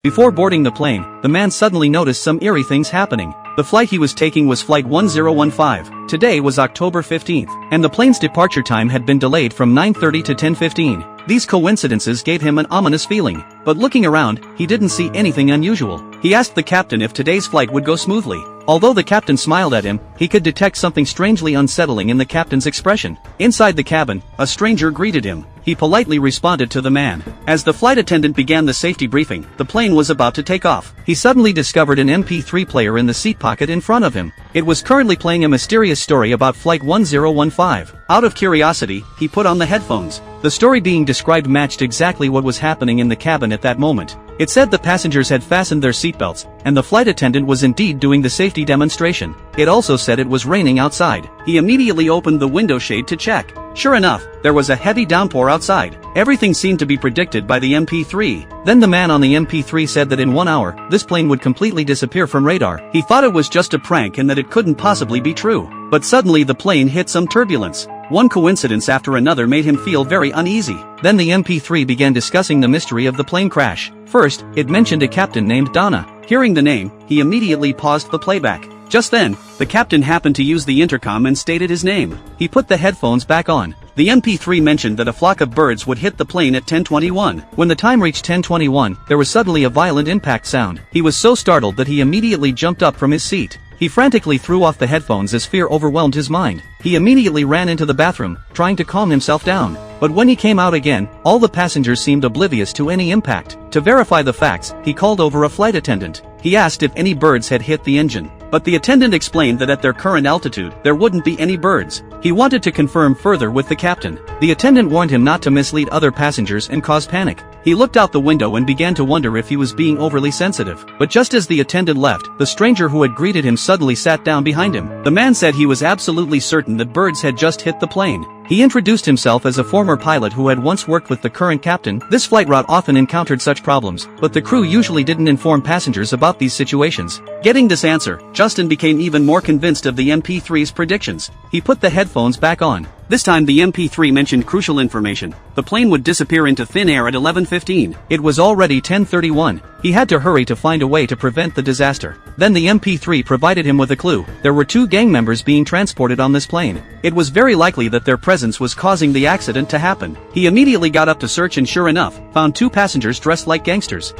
Before boarding the plane, the man suddenly noticed some eerie things happening. The flight he was taking was Flight 1015. Today was October 15th, and the plane's departure time had been delayed from 9:30 to 10:15. These coincidences gave him an ominous feeling, but looking around, he didn't see anything unusual. He asked the captain if today's flight would go smoothly. Although the captain smiled at him, he could detect something strangely unsettling in the captain's expression. Inside the cabin, a stranger greeted him. He politely responded to the man. As the flight attendant began the safety briefing, the plane was about to take off. He suddenly discovered an MP3 player in the seat pocket in front of him. It was currently playing a mysterious story about Flight 1015. Out of curiosity, he put on the headphones. The story being described matched exactly what was happening in the cabin at that moment. It said the passengers had fastened their seatbelts, and the flight attendant was indeed doing the safety demonstration. It also said it was raining outside. He immediately opened the window shade to check. Sure enough, there was a heavy downpour outside. Everything seemed to be predicted by the MP3. Then the man on the MP3 said that in 1 hour, this plane would completely disappear from radar. He thought it was just a prank and that it couldn't possibly be true. But suddenly the plane hit some turbulence. One coincidence after another made him feel very uneasy. Then the MP3 began discussing the mystery of the plane crash. First, it mentioned a captain named Donna. Hearing the name, he immediately paused the playback. Just then, the captain happened to use the intercom and stated his name. He put the headphones back on. The MP3 mentioned that a flock of birds would hit the plane at 10:21. When the time reached 10:21, there was suddenly a violent impact sound. He was so startled that he immediately jumped up from his seat. He frantically threw off the headphones as fear overwhelmed his mind. He immediately ran into the bathroom, trying to calm himself down. But when he came out again, all the passengers seemed oblivious to any impact. To verify the facts, he called over a flight attendant. He asked if any birds had hit the engine. But the attendant explained that at their current altitude, there wouldn't be any birds. He wanted to confirm further with the captain. The attendant warned him not to mislead other passengers and cause panic. He looked out the window and began to wonder if he was being overly sensitive. But just as the attendant left, the stranger who had greeted him suddenly sat down behind him. The man said he was absolutely certain that birds had just hit the plane. He introduced himself as a former pilot who had once worked with the current captain. This flight route often encountered such problems, but the crew usually didn't inform passengers about these situations. Getting this answer, Justin became even more convinced of the MP3's predictions. He put the headphones back on. This time the MP3 mentioned crucial information. The plane would disappear into thin air at 11:15. It was already 10:31. He had to hurry to find a way to prevent the disaster. Then the MP3 provided him with a clue. There were 2 gang members being transported on this plane. It was very likely that their presence was causing the accident to happen. He immediately got up to search and sure enough, found 2 passengers dressed like gangsters.